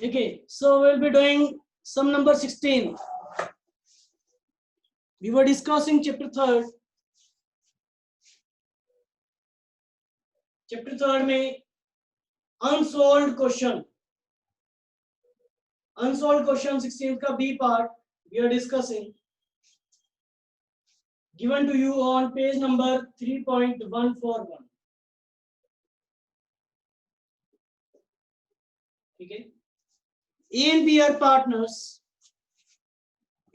Okay, so we'll be doing sum number 16. We were discussing chapter 3rd. Chapter 3rd में unsolved question 16th का B part we are discussing, given to you on page number 3.141. Okay, A and B are partners.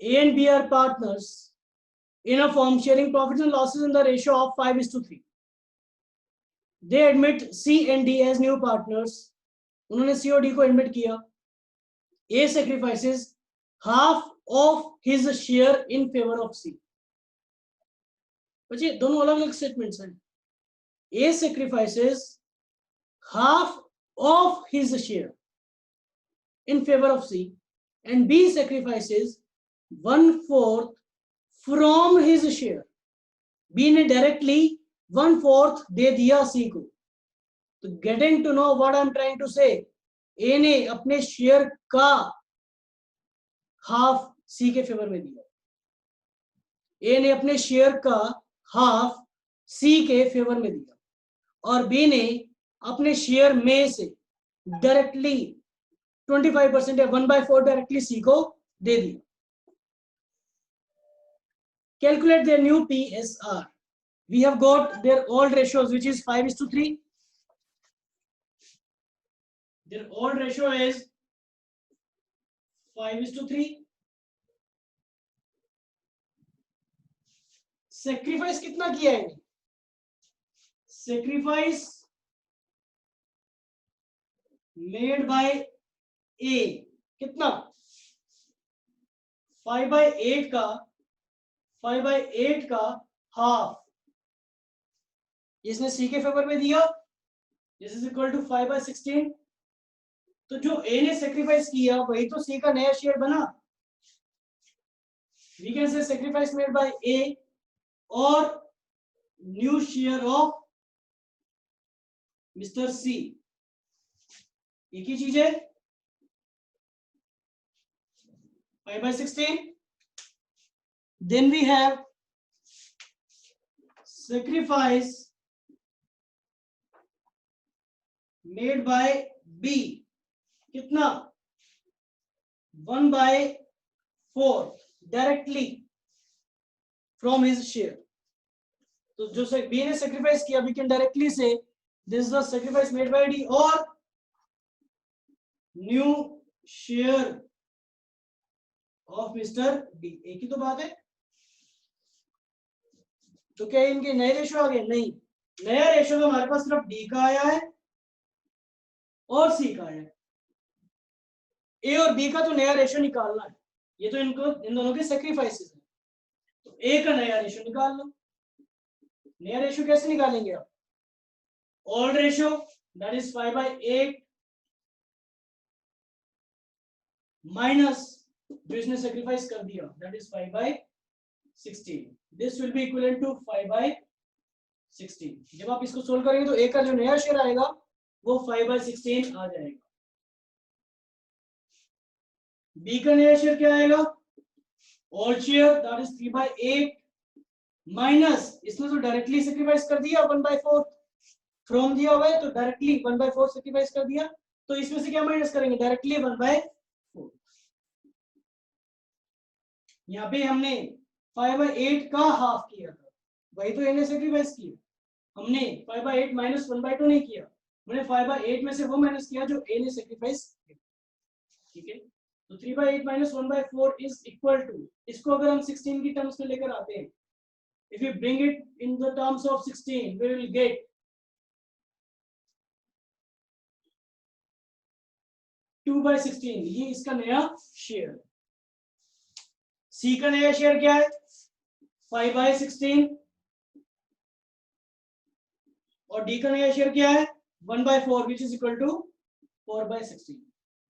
A and B are partners in a firm sharing profits and losses in the ratio of 5:3. They admit C and D as new partners. उन्होंने C और D को admit किया. A sacrifices half of his share in favor of C. बच्चे दोनों अलग अलग statements हैं. A sacrifices half of his share in favor of C and B sacrifices 1/4 from his share. B ने directly 1/4 दे दिया C को. तो getting to know what I'm trying to say, A ने अपने शेयर का हाफ C के favour में दिया. A ने अपने शेयर का हाफ C के फेवर में दिया और B ने अपने शेयर में से डायरेक्टली 25% या 1/4 डायरेक्टली C को दे दिया. Calculate their new PSR. We have got their old ratios, which is 5:3. Their old ratio is 5:3. Sacrifice कितना किया है? Sacrifice made by A कितना? 5/8 का हाफ इसने C के फेवर में दिया. This is equal to 5/16. तो जो A ने सेक्रीफाइस किया वही तो C का नया शेयर बना. We can say sacrifice made by A or new share of Mr. C. एक ही चीज है. 5/16. Then we have sacrifice made by B. कितना? 1/4 directly from his share. तो जो B ने sacrifice किया, we can directly say this is the sacrifice made by D or new share of Mr. D. एक ही तो बात है. तो क्या इनके नए रेशो आ गए? नहीं, नया रेशो तो हमारे पास सिर्फ D का आया है और C का आया है. A और B का तो नया रेशो निकालना है. ये तो इन दोनों के सैक्रिफाइसेस हैं. तो A का नया रेशो निकाल लो. नया रेशो कैसे निकालेंगे आप? Old ratio that is 5/8 minus जो इसने सैक्रिफाइस कर दिया that is 5/16. This will be equivalent to 5/16. जब आप इसको सोल्व करेंगे तो A का जो नया शेयर आएगा वो 5/16 आ जाएगा. B का नया शेयर क्या आएगा? Old share that is 3/8 minus इसने तो डायरेक्टली सैक्रिफाइस कर दिया 1/4 फ्रॉम दिया हुआ है तो डायरेक्टली 1/4 सैक्रिफाइस कर दिया. तो इसमें से क्या माइनस करेंगे? डायरेक्टली 1/4. यहाँ पे हमने 5/8 का हाफ किया था, वही तो इन्हें सैक्रिफाइस किया. हमने 5/8 माइनस 1/2 नहीं किया, हमने 5/8 में से वो माइनस किया जो ए ने सैक्रिफाइस किया. ठीक है. तो 3/8 माइनस 1/4 इज इक्वल टू, इसको अगर हम 16 की टर्म्स में लेकर आते हैं, if we bring it in the terms of 16 we will get 2/16. ये इसका नया शेयर. C का नया शेयर क्या है? 5/16 और D का नया शेयर क्या है? 1/4 which is equal to 4/16.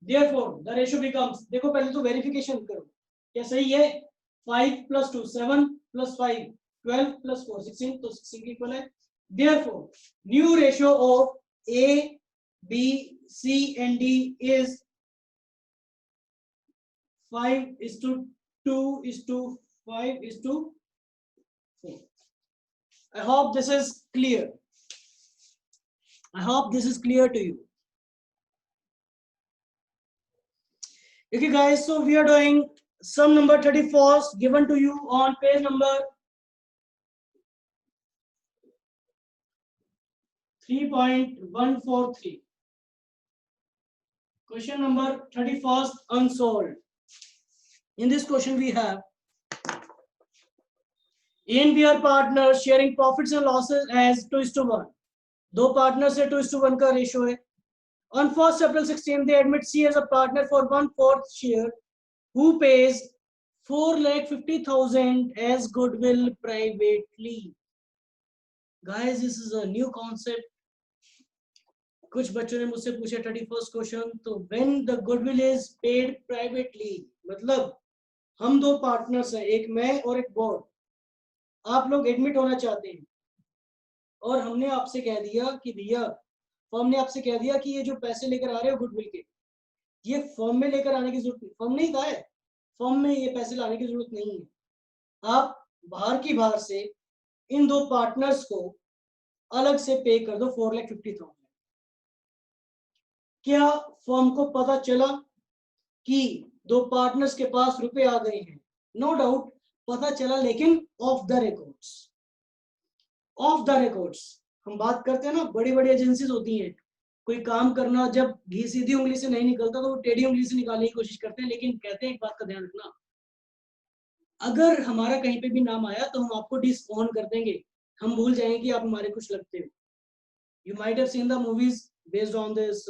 Therefore the ratio becomes, देखो पहले तो वेरिफिकेशन करो क्या सही है. 5 + 2 7 + 5 12 + 4 16. तो 16 के इक्वल है. Therefore new ratio of A, B, C and D is 5:2:5:4. I hope this is clear. I hope this is clear to you. Okay, guys, so we are doing sum number 34 given to you on page number 3.143. Question number 31 unsolved. In this question we have A and B are partners sharing profits and losses as 2:1. दो partner से 2:1 का ratio है. On 1st April 16, they admit C as a partner for 1/4 share, who pays 4,50,000 as goodwill privately. Guys, this is a new concept. कुछ बच्चों ने मुझसे पूछा 31st question, तो when the goodwill is paid privately, मतलब हम दो पार्टनर्स हैं, एक मैं और एक बोर्ड, आप लोग एडमिट होना चाहते हैं और हमने आपसे कह दिया कि भैया, फर्म ने आपसे कह दिया कि ये जो पैसे लेकर आ रहे हो गुडविल के, ये फर्म में लेकर आने की जरूरत नहीं, फर्म नहीं कहा है, फर्म में ये पैसे लाने की जरूरत नहीं है, आप बाहर से इन दो पार्टनर्स को अलग से पे कर दो 4,50,000. क्या फर्म को पता चला कि दो पार्टनर्स के पास रुपए आ गए हैं? नो डाउट पता चला, लेकिन of the records. Of the records हम बात करते हैं ना, बड़ी बड़ी एजेंसीज होती हैं, कोई काम करना जब घी सीधी उंगली से नहीं निकलता तो वो टेढ़ी उंगली से निकालने की कोशिश करते हैं, लेकिन कहते हैं एक बात का ध्यान रखना, अगर हमारा कहीं पे भी नाम आया तो हम आपको डिसऑन कर देंगे, हम भूल जाएंगे कि आप हमारे कुछ लगते हो. You might have seen the movies based on this,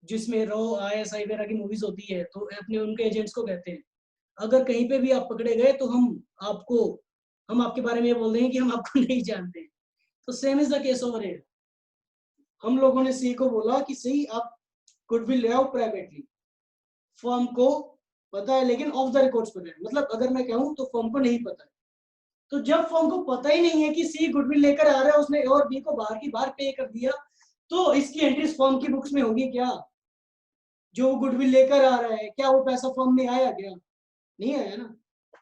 जिसमें रो ISI वगैरह की मूवीज होती है, तो अपने उनके एजेंट्स को कहते हैं, अगर कहीं पे भी आप पकड़े गए तो हम आपके बारे में ये बोल देंगे कि हम आपको नहीं जानते. तो same is the case over here. हम लोगों ने सी को बोला कि सही आप गुडविल ले आओ प्राइवेटली, फर्म को पता है लेकिन ऑफ द रिकॉर्ड्स पता है, मतलब अगर मैं कहूं तो फर्म को नहीं पता है. तो जब फर्म को पता ही नहीं है कि सी गुडविल लेकर आ रहा है, उसने और बी को बाहर की बाहर पे कर दिया, तो इसकी एंट्रीज फर्म की बुक्स में होगी क्या? जो गुडविल लेकर आ रहा है, क्या वो पैसा फर्म में आया? क्या नहीं आया ना.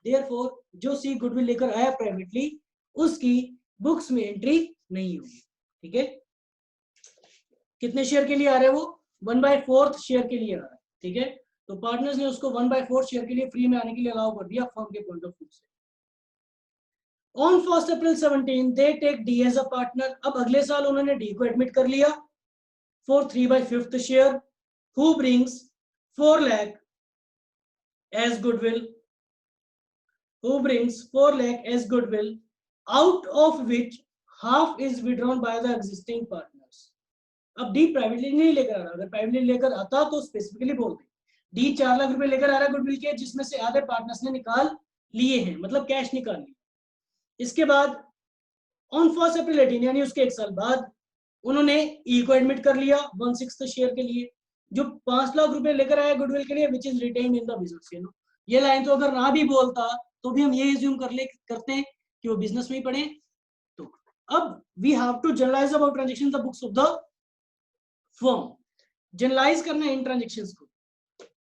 देयरफॉर जो सी गुडविल लेकर आया प्राइवेटली, उसकी बुक्स में एंट्री नहीं होगी. ठीक है, कितने शेयर के लिए आ रहा है वो? 1/4 शेयर के लिए आ रहा है. ठीक है, तो पार्टनर्स ने उसको 1/4 शेयर के लिए फ्री में आने के लिए अलाउ कर दिया फर्म के पॉइंट ऑफ व्यू से. On 1st April 17 they take D as a partner. अब अगले साल उन्होंने डी को एडमिट कर लिया for 3/5 share, who brings 4 lakh as goodwill, who brings 4 lakh as goodwill, out of which half is withdrawn by the existing partners. अब D privately नहीं लेकर आ रहा, अगर प्राइवेटली लेकर आता तो स्पेसिफिकली बोलते, डी 4 लाख रुपए लेकर आ रहा है गुडविल के, जिसमें से आधे पार्टनर्स ने निकाल लिए हैं, मतलब कैश निकाल लिया. इसके बाद ऑन 1st April 18 यानी उसके एक साल बाद उन्होंने ई को एडमिट कर लिया 1/6 शेयर के लिए, जो 5 लाख रुपए लेकर आया गुडविल के लिए, which is retained in the business. ये लाइन तो अगर ना भी बोलता तो भी हम ये एज्यूम करते हैं कि वो बिजनेस में ही पड़े. तो अब we have to generalize about transaction the books of the firm. Generalize करना है इन ट्रांजैक्शंस को,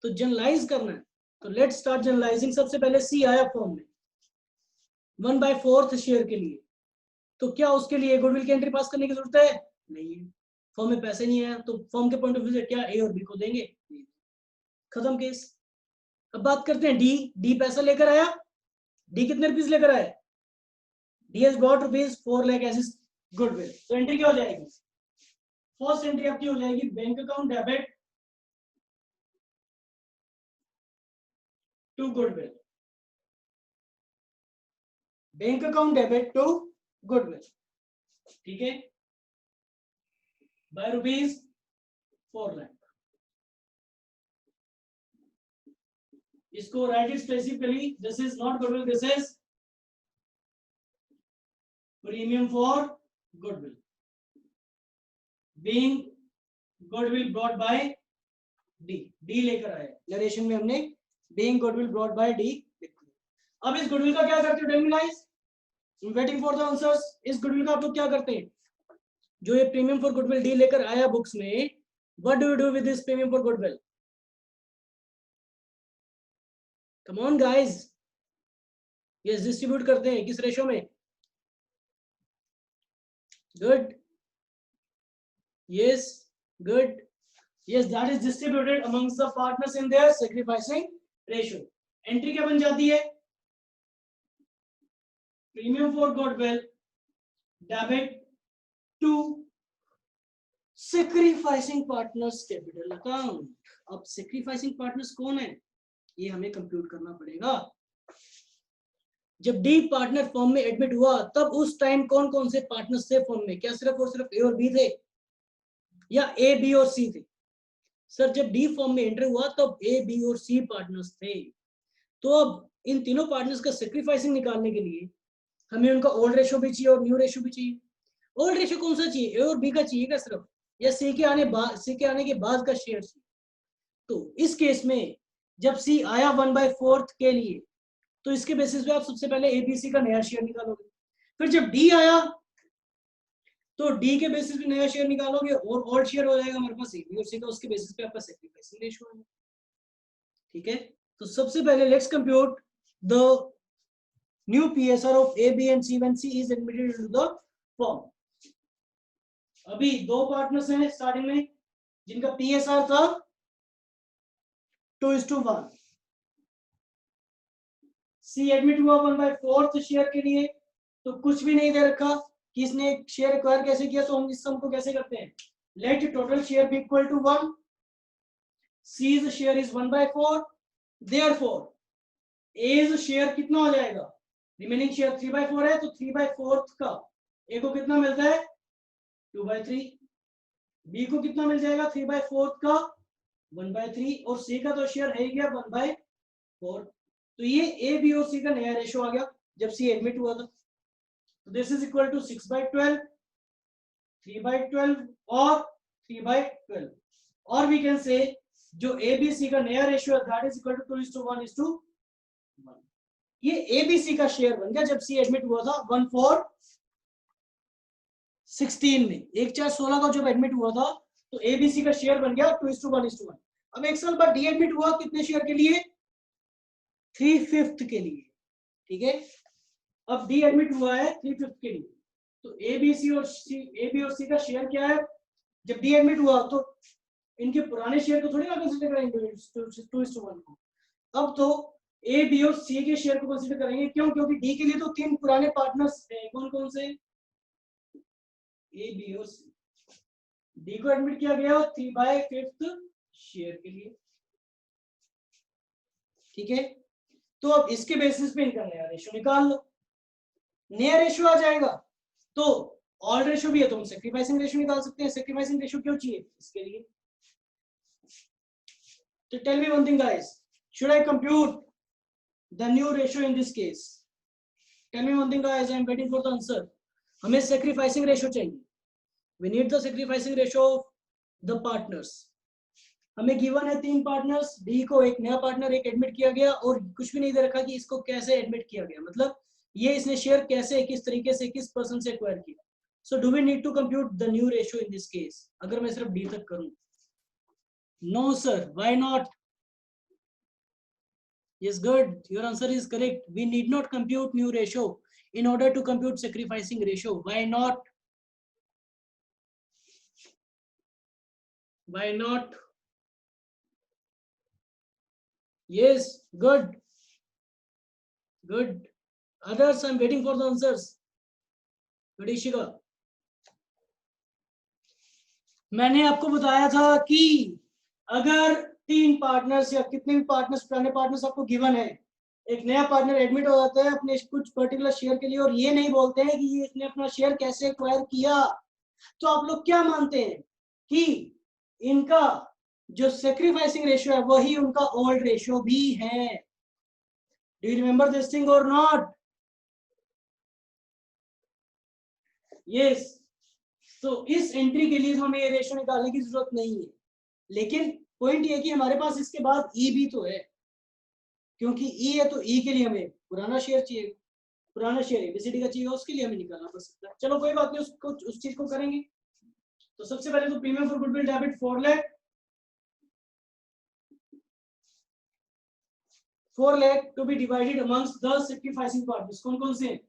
तो जनरलाइज करना है, तो लेट्स स्टार्ट जनरलाइजिंग. सबसे पहले सी आया फर्म में 1/4 शेयर के लिए, तो क्या उसके लिए गुडविल की एंट्री पास करने की जरूरत है? नहीं है. फर्म में पैसे नहीं आया तो फर्म के पॉइंट ऑफ व्यू से क्या ए और बी को देंगे? खत्म केस. अब बात करते हैं डी. डी पैसा लेकर आया, डी कितने रुपीस लेकर आया? D has got ₹4 lakh as goodwill. तो एंट्री क्या हो जाएगी? फर्स्ट एंट्री आपकी हो जाएगी bank account debit to goodwill. Bank account debit to goodwill. ठीक है, बाय ₹4 लाख. इसको write it specifically, this is not goodwill, this is premium for goodwill, being goodwill brought by D. D लेकर आए, narration में हमने being goodwill brought by D. अब इस goodwill का क्या करते हो? Tell me guys, waiting for the answers. इस गुडविल का आप लोग क्या करते हैं? जो ये प्रीमियम फॉर गुडविल डी लेकर आया बुक्स में, what do you do with this premium for goodwill? Come on guys, yes distribute करते हैं किस रेशो में? Good, yes good, yes that is distributed amongst the partners in their sacrificing ratio. Entry क्या बन जाती है? Premium for goodwill debit to sacrificing partners capital account. अब sacrificing partners कौन है ये हमें कंप्यूट करना पड़ेगा। जब डी पार्टनर फॉर्म में एडमिट हुआ तब उस टाइम कौन कौन से पार्टनर्स थे फॉर्म में? क्या सिर्फ और सिर्फ ए और बी थे या ए बी और सी थे? सर जब डी फॉर्म में एंटर हुआ तब ए बी और सी पार्टनर्स थे। तो अब इन तीनों पार्टनर्स का सैक्रिफाइसिंग निकालने के लिए हमें उनका ओल्ड रेशो भी चाहिए और न्यू रेशो भी चाहिए। ओल्ड रेशो कौन सा चाहिए? ए और बी का चाहिए क्या सिर्फ, या सी के आने के बाद का शेयर चाहिए? तो इस केस में जब सी आया 1/4 के लिए तो इसके बेसिस पे आप सबसे पहले एबीसी का नया शेयर निकालोगे। फिर जब डी आया तो डी के बेसिस पे नया शेयर निकालोगे और ओल्ड शेयर हो जाएगा हमारे पास एबी और सी का, उसके बेसिस पे आपका सैक्रिफाइसिंग रेशियो है। ठीक है, तो सबसे पहले let's compute the new PSR of A B and C when C is admitted into the firm. अभी दो पार्टनर्स हैं स्टार्टिंग में जिनका पीएसआर था 2:1। सी एडमिट हुआ 1/4 शेयर के लिए, तो कुछ भी नहीं दे रखा कि इसने शेयर एक्वायर कैसे किया, तो हम इस सम को कैसे करते हैं? Let total share be equal to 1, C's share is 1/4, therefore A's share कितना हो जाएगा? रिमेनिंग शेयर 3/4 है, तो 3/4 का ए को कितना मिलता है? 2/3, बी को कितना मिल जाएगा? 3/4 का 1/3, और सी का तो शेयर है ही गया 1/4। तो ये ए बी और सी का नया रेशो आ गया जब सी एडमिट हुआ था। तो दिस इज इक्वल टू 6/12, 3/12 और 3/12, और वी कैन से जो ए बी सी का नया रेशियो है दैट इज इक्वल टू 2:1:1। ये ए बी सी का शेयर बन गया जब सी एडमिट हुआ था 1/4/16 में। 1/4/16 का जब एडमिट हुआ था तो ए बी सी का शेयर बन गया 2:1:1। अब एक साल बाद डी एडमिट हुआ कितने शेयर के लिए? 3/5 के लिए। ठीक है, अब डी एडमिट हुआ है 3/5 के लिए, तो ए बी और सी का शेयर क्या है? जब डी एडमिट हुआ तो इनके पुराने शेयर को थोड़ी ना कंसीडर करेंगे 2:1 को। अब तो ए बी और सी के शेयर को कंसीडर करेंगे। क्यों? क्योंकि डी के लिए तो 3 पुराने पार्टनर्स हैं। कौन कौन से? ए बी और सी। डी को एडमिट किया गया 3/5 शेयर के लिए। ठीक है, तो अब इसके बेसिस पे इनका नया रेशियो निकाल लो। नया रेशियो आ जाएगा तो ऑल रेशियो भी है तो हम सैक्रिफाइसिंग रेशियो निकाल सकते हैं। सैक्रिफाइसिंग रेशियो क्यों चाहिए इसके लिए? तो tell me one thing guys, should I compute the new ratio in this case? Tell me one thing guys, I am waiting for the answer. हमें सैक्रिफाइसिंग रेशियो चाहिए। We need the sacrificing ratio of the partners. हमें given है 3 partners, D को एक नया partner एक admit किया गया और कुछ भी नहीं दे रखा कि इसको कैसे एडमिट किया गया, मतलब ये इसने शेयर कैसे किस तरीके से किस पर्सन से एक्वायर किया। So do we need to compute the new ratio in this case? अगर मैं सिर्फ डी तक करूं? No sir, why not? Yes, good. Your answer is correct. We need not compute new ratio in order to compute sacrificing ratio. Why not? Why not? Yes, good. Good. Others, I'm waiting for the answers. Good, Ishika. मैंने आपको बताया था कि अगर 3 partners या कितने भी partners पुराने पार्टनर्स आपको गिवन है, एक नया पार्टनर एडमिट हो जाता है अपने कुछ पर्टिकुलर शेयर के लिए और ये नहीं बोलते हैं कि ये इसने अपना शेयर कैसे एक्वायर किया, तो आप लोग क्या मानते हैं कि इनका जो सैक्रिफाइसिंग रेशियो है वही उनका ओल्ड रेशियो भी है? Do you remember this thing और नॉट? यस। तो इस एंट्री के लिए तो हमें ये रेशियो निकालने की जरूरत नहीं है, लेकिन पॉइंट ये कि हमारे पास इसके बाद ई भी तो है, क्योंकि ई है तो ई के लिए हमें पुराना शेयर चाहिए, पुराना शेयर एबीसीडी का चाहिए, उसके लिए हमें निकालना पड़ सकता है। चलो कोई बात नहीं, उसको उस चीज को करेंगे। तो सबसे पहले तो premium for goodwill debit 4 lakh 4 lakh to be divided amongst the sacrificing partners. कौन कौन से हैं?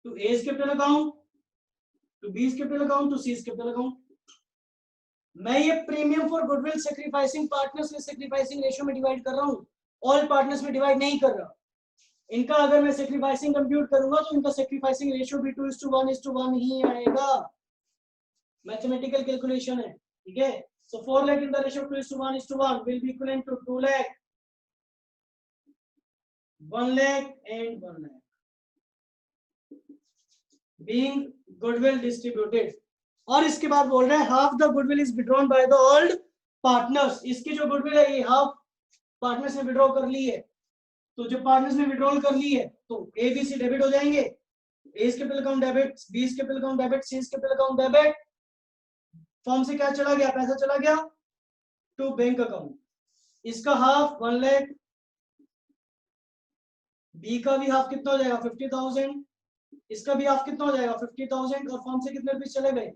To A's capital account, to B's capital account, to C's capital account. मैं ये premium for goodwill sacrificing partners में सेक्रीफाइसिंग रेशियो में divide कर रहा हूँ, ऑल पार्टनर्स में डिवाइड नहीं कर रहा. इनका अगर मैं सेक्रीफाइसिंग कंप्यूट करूंगा तो इनका सेक्रीफाइसिंग रेशियो भी 2:1 ही आएगा. मैथमेटिकल कैलकुलेशन है, ठीक है. So 4 lakh in the ratio of 2:1 will be equivalent to 2 lakh, 1 lakh and 1 lakh being goodwill distributed. और इसके बाद बोल रहे हैं half the goodwill is withdrawn by the old partners. इसकी जो गुडविल है ये हाफ पार्टनर्स ने विड्रॉ कर ली है. तो जो पार्टनर्स ने विड्रॉल कर ली है तो ए बी सी डेबिट हो जाएंगे. A's capital account debit, B's capital account debit, C's capital account debit. Firm से क्या चला गया? पैसा चला गया टू बैंक अकाउंट. इसका हाफ 1 लाख, बी का भी हाफ कितना हो जाएगा? 50,000. इसका भी हाफ कितना हो जाएगा? 50,000. और फॉर्म से कितने रुपए चले गए?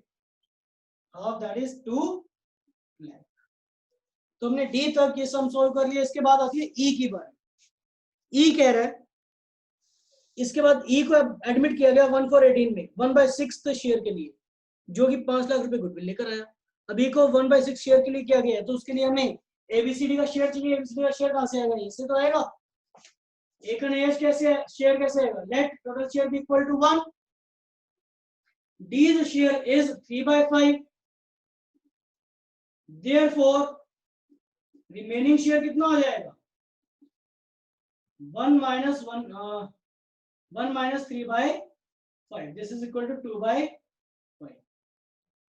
Half, that is 2 lakh. तो हमने डी तक ये सम सॉल्व कर लिया. इसके बाद आती है ई की बात. ई कह रहा है इसके बाद ई को एडमिट किया गया 1/18 में 1/6 शेयर के लिए, जो कि 5 लाख रुपए गुडविल लेकर आया. अभी को 1/6 शेयर के लिए किया गया है, तो उसके लिए हमें एबीसीडी का शेयर चाहिए. एबीसीडी का शेयर कहां से आएगा? इससे तो आएगा. एक कैसे शेयर कैसे आएगा? Let total share be equal to 1. D's share is 3/5. Therefore remaining share कितना हो जाएगा? 1 minus 3/5. This is equal to 2/5.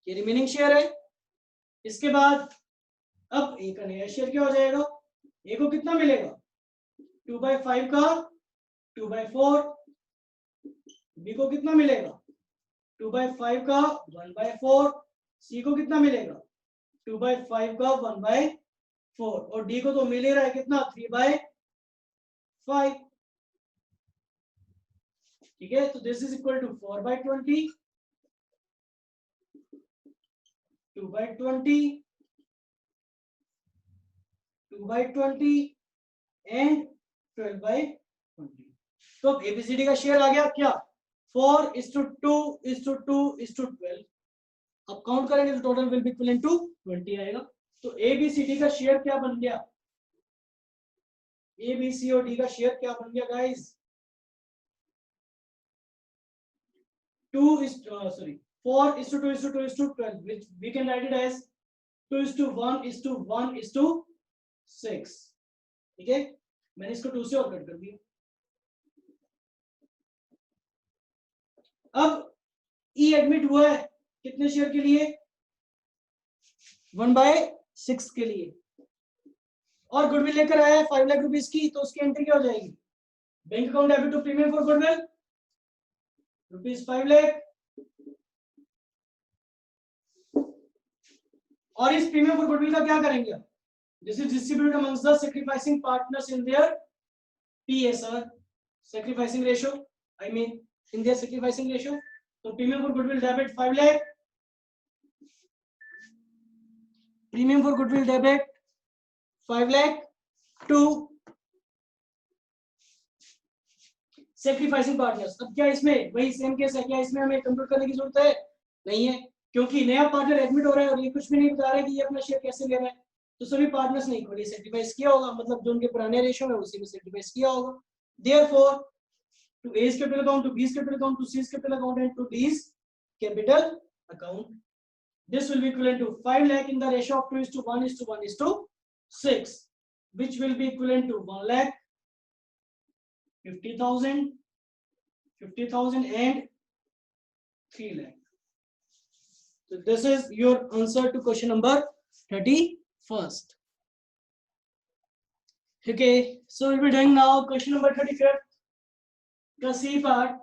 ये रिमेनिंग शेयर है. इसके बाद अब ए का नया शेयर क्या हो जाएगा? ए को कितना मिलेगा? 2/5 का 2/4. बी को कितना मिलेगा? 2/5 का 1/4. सी को कितना मिलेगा? 2/5 का 1/4. और डी को तो मिल ही रहा है कितना? 3/5. ठीक है. तो this is equal to 4/20, 2/20, 2/20 and 12/20. तो अब एबीसीडी का शेयर आ गया क्या? 4:2:2:12. अब काउंट करेंगे तो total will be equivalent to 20 आएगा. तो एबीसीडी का शेयर क्या बन गया? एबीसी और डी का शेयर क्या बन गया guys? 4:2:2:12, which we can write it as 2:1:1:6. ठीक है. मैंने इसको 2 से और कट कर दिया. अब ई एडमिट हुआ है कितने शेयर के लिए? 1/6 के लिए. और गुडविल लेकर आया है 5 लाख रुपीस की, तो उसकी एंट्री क्या हो जाएगी? Bank account debit to premium for goodwill ₹5 lakh. और इस प्रीमियम फॉर गुडविल का क्या करेंगे? This is distributed amongst the sacrificing partners in their PSR sacrificing ratio. I mean in their sacrificing ratio. तो premium for goodwill debit 5 lakh. Premium for goodwill debit 5 lakh to sacrificing partners. अब क्या इसमें वही same case है? क्या इसमें हमें compute करने की जरूरत है? नहीं है, क्योंकि नया पार्टनर एडमिट हो रहा है और ये कुछ भी नहीं बता रहा है कि ये अपना शेयर कैसे ले रहा है. तो सभी पार्टनर्स ने इक्वली सेक्रीफाइस किया होगा, मतलब जो उनके पुराने रेशियो में उसी में सेक्रीफाइस किया होगा. Therefore to A's capital account, to B's capital account, to C's capital account and to D's capital account, this will be equivalent to 5 lakh in the ratio of 2:1:1:6, which will be equivalent to 1 lakh 50,000 and 3 lakh. So this is your answer to question number 31st. Okay, so we'll be doing now question number 35th. The C part.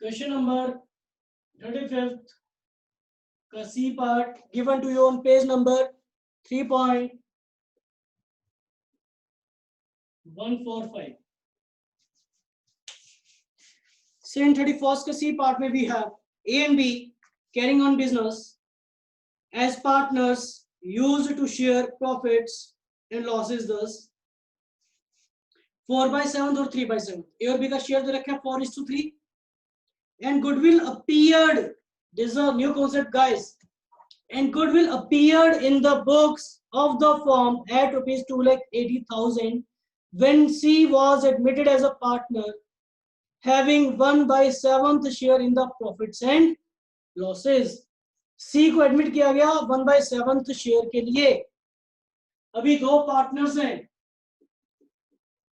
Question number 35th. The C part given to you on page number 3.145. Sin 31st के C part में we have A and B carrying on business as partners used to share profits and losses. Thus 4/7 और 3/7 A और B का share दे रखा है 4:3 and goodwill appeared. This is a new concept, guys. And goodwill appeared in the books of the firm at rupees 2,80,000 when C was admitted as a partner, having 1/7 share in the profits and losses. C को admit किया गया 1/7 share के लिए. अभी दो partners हैं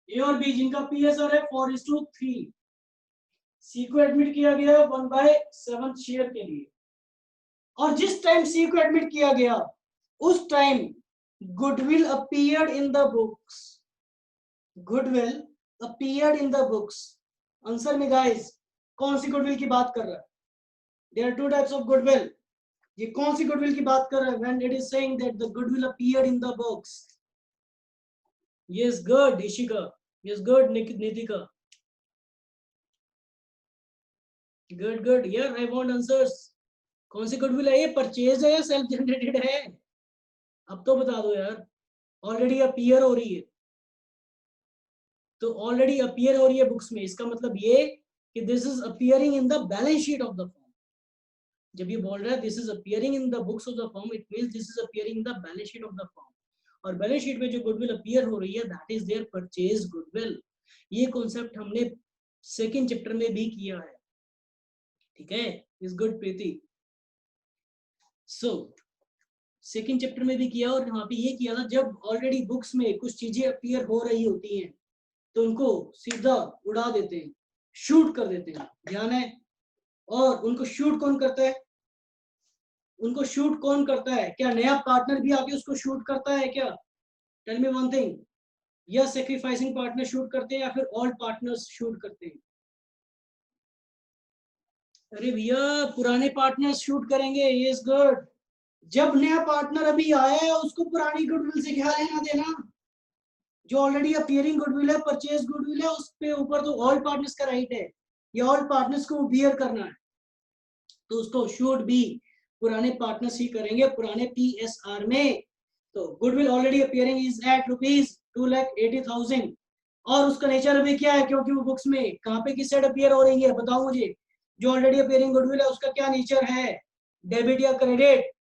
ए और B जिनका पीएसआर है 4:3. सी को एडमिट किया गया 1/7 शेयर के लिए और जिस टाइम सी को एडमिट किया गया उस time goodwill appeared in the books. Goodwill appeared in the books. Answer में गाइस कौन सी गुडविल की बात कर रहा है? There are two types of goodwill. ये कौन सी गुडविल की बात कर रहा है? When it is saying that the goodwill appeared in the books. Yes good Ishika. Yes good Nitika. Good good यार आई वांट आंसर्स. कौन सी गुडविल है ये? परचेज है या सेल्फ जनरेटेड है? अब तो बता दो यार. ऑलरेडी अपीयर हो रही है तो ऑलरेडी अपीयर हो रही है बुक्स में. इसका मतलब ये कि this is appearing in the balance sheet of the firm. जब ये बोल रहा है this is appearing in the books of the firm it means this is appearing in the balance sheet of the firm. और balance sheet में जो goodwill appear हो रही है that is their purchase goodwill. ये कॉन्सेप्ट हमने second chapter में भी किया है. ठीक है. Is good Preeti. So second chapter में भी किया और वहां पे ये किया था जब ऑलरेडी बुक्स में कुछ चीजें अपीयर हो रही होती हैं तो उनको सीधा उड़ा देते हैं, शूट कर देते हैं. ध्यान है. और उनको शूट कौन करता है? उनको शूट कौन करता है? क्या नया पार्टनर भी आके उसको शूट करता है क्या? Tell me one thing. या सैक्रिफाइसिंग पार्टनर शूट करते हैं या फिर ओल्ड पार्टनर्स शूट करते हैं? अरे भैया पुराने पार्टनर्स शूट करेंगे. Yes good. जब नया पार्टनर अभी आया है उसको पुरानी गुडविल से क्या लेना देना? जो ऑलरेडी अपीयरिंग गुडविल है, परचेज गुडविल है, उस पे ऊपर तो ऑल पार्टनर्स का राइट है. ये ऑल पार्टनर्स को बियर करना है तो उसको शुड बी पुराने पार्टनर्स ही करेंगे पुराने पीएसआर में. तो goodwill already appearing is at rupees 2,80,000 और उसका नेचर अभी क्या है? क्योंकि वो बुक्स में कहाँ पे किस साइड अपीयर हो रही है बताओ मुझे. जो ऑलरेडी अपीयरिंग गुडविल है उसका क्या नेचर है? डेबिट या क्रेडिट?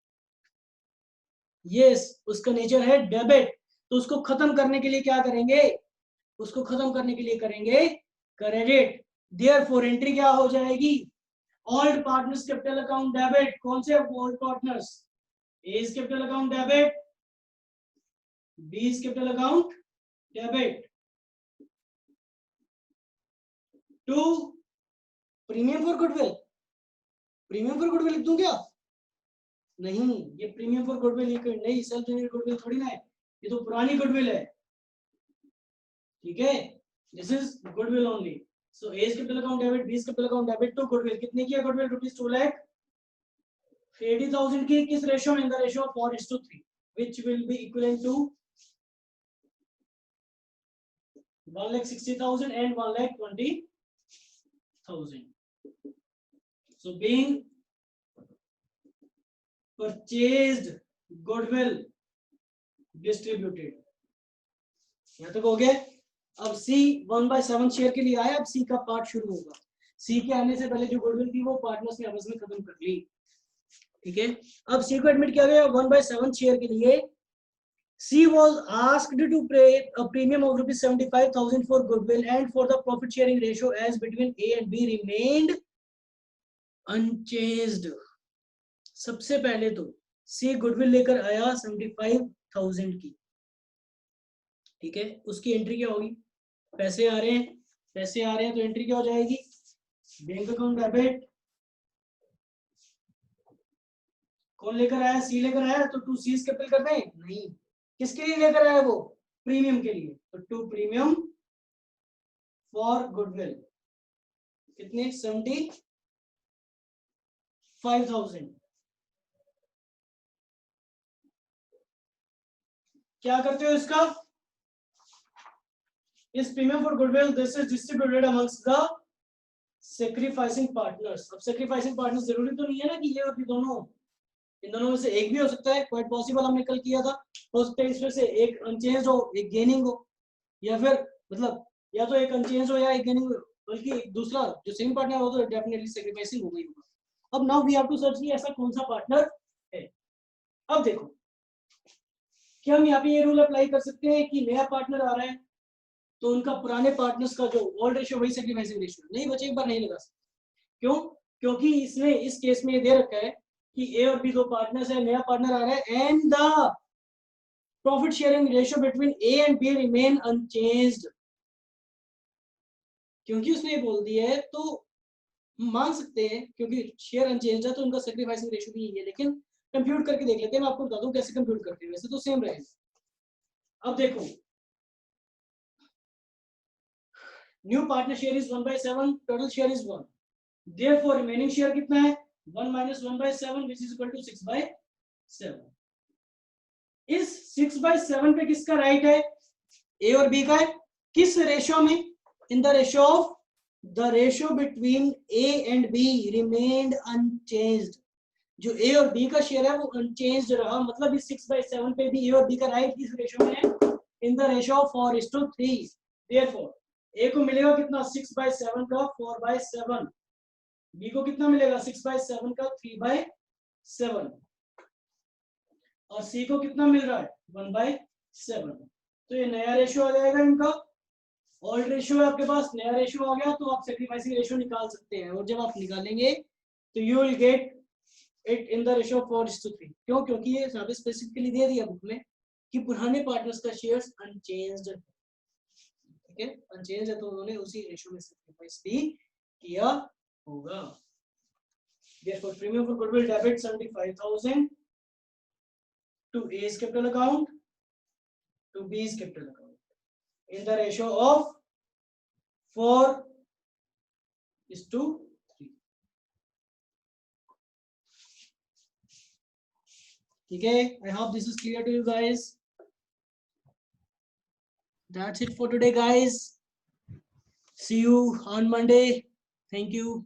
यस उसका नेचर है डेबिट. तो उसको खत्म करने के लिए क्या करेंगे? उसको खत्म करने के लिए करेंगे क्रेडिट. देयरफॉर एंट्री क्या हो जाएगी? Old partners capital account debit. कौन से old partners? A is capital account debit, B is capital account debit. To premium for goodwill. Premium for goodwill लिख दूं क्या? नहीं, ये प्रीमियम फॉर गुडविल नहीं, सेल्फ जनरेटेड गुडविल थोड़ी ना है. ये तो पुरानी गुडविल है. ठीक है. This is goodwill only. So A is capital account debit, B is capital account debit to goodwill. कितने की है गुडविल? रुपीज 2,80,000 की. किस रेशियो में? In the ratio of 4:3 which will be equivalent to 1,60,000 and 1,20,000. So being purchased goodwill distributed. यहाँ तक हो गया. अब C 1/7 शेयर के लिए आया. अब C का पार्ट शुरू होगा. C के आने से पहले जो गुडविल थी वो पार्टनर्स ने आपस में खत्म कर ली. ठीक है. अब C को एडमिट किया गया 1/7 शेयर के लिए. C was asked to pay a premium of rupees 75,000 for goodwill and for the profit sharing ratio as between A and B remained unchanged. सबसे पहले तो C गुडविल लेकर आया 75,000 की. ठीक है. उसकी एंट्री क्या होगी? पैसे आ रहे हैं तो एंट्री क्या हो जाएगी? Bank account debit. कौन लेकर आया? C लेकर आया. तो 2 C कैपिटल करते हैं? नहीं. किसके लिए लेकर आया वो? प्रीमियम के लिए. तो 2 प्रीमियम फॉर गुडविल. कितने? 75,000. क्या करते हो इसका? इस premium for goodwill this is distributed amongst the sacrificing partners. अब सेक्रीफाइसिंग पार्टनर्स जरूरी तो नहीं है ना कि ये और भी दोनों, इन दोनों में से एक भी हो सकता है, क्वाइट पॉसिबल, हमने कल किया था। हो सकता है इसमें से एक अनचेंज हो एक गेनिंग हो, या फिर मतलब या तो एक अनचेंज हो या एक गेनिंग हो, बल्कि दूसरा जो सेम पार्टनर हो तो डेफिनेटली सेक्रीफाइसिंग होगा ही होगा। अब now we have to search कि ऐसा कौन सा पार्टनर है। अब देखो क्या हम यहाँ पे ये रूल अप्लाई कर सकते हैं कि नया पार्टनर आ रहा है तो उनका पुराने पार्टनर्स का जो ओल्ड रेशियो वही सेक्रीफाइसिंग रेशियो, नहीं बचे एक बार नहीं लगा सकते। क्यों? क्योंकि इसमें इस केस में ये दे रखा है कि ए और बी दो पार्टनर्स है, नया पार्टनर आ रहा है and the profit sharing ratio between A and be remain unchanged. क्योंकि उसने बोल दिया है तो मान सकते हैं क्योंकि शेयर अनचेंज्ड है तो उनका सेक्रीफाइसिंग रेशियो भी यही है। लेकिन कंप्यूट करके देख लेते हैं, मैं आपको बता दूं कैसे कंप्यूट करते हैं, वैसे तो सेम रहेगा। अब देखो new partner share is 1/7, total share is 1, therefore remaining share कितना है 1 - 1/7 विच इज इक्वल टू 6/7। इस 6/7 पे किसका राइट है? ए और बी का है। किस रेशियो में? In the ratio of the ratio between A and B remained unchanged. जो ए और बी का शेयर है वो अनचेंज्ड रहा, मतलब इस 6/7 पे भी ए और बी का राइट किस रेशियो में है? In the ratio of 4:3। Therefore A को मिलेगा कितना 6/7 का 4/7, बी को कितना मिलेगा 6/7 का 3/7, और सी को कितना मिल रहा है 1/7। तो ये नया रेशियो आ जाएगा इनका। ओल्ड रेशियो है आपके पास, नया रेशियो आ गया तो आप सेक्रीफाइसिंग रेशियो निकाल सकते हैं, और जब आप निकालेंगे तो you will get it in the ratio of 4:3। क्यों? क्योंकि ये यहाँ पे स्पेसिफिकली दे दिया बुक में कि पुराने पार्टनर्स का शेयर्स अनचेंज्ड है, ठीक है, अनचेंज है तो उन्होंने उसी रेशियो में सेक्रीफाइस भी किया होगा। Therefore, premium for goodwill debit 75,000 to A's capital account to B's capital account in the ratio of 4:3. Okay, I hope this is clear to you guys. That's it for today, guys. See you on Monday. Thank you.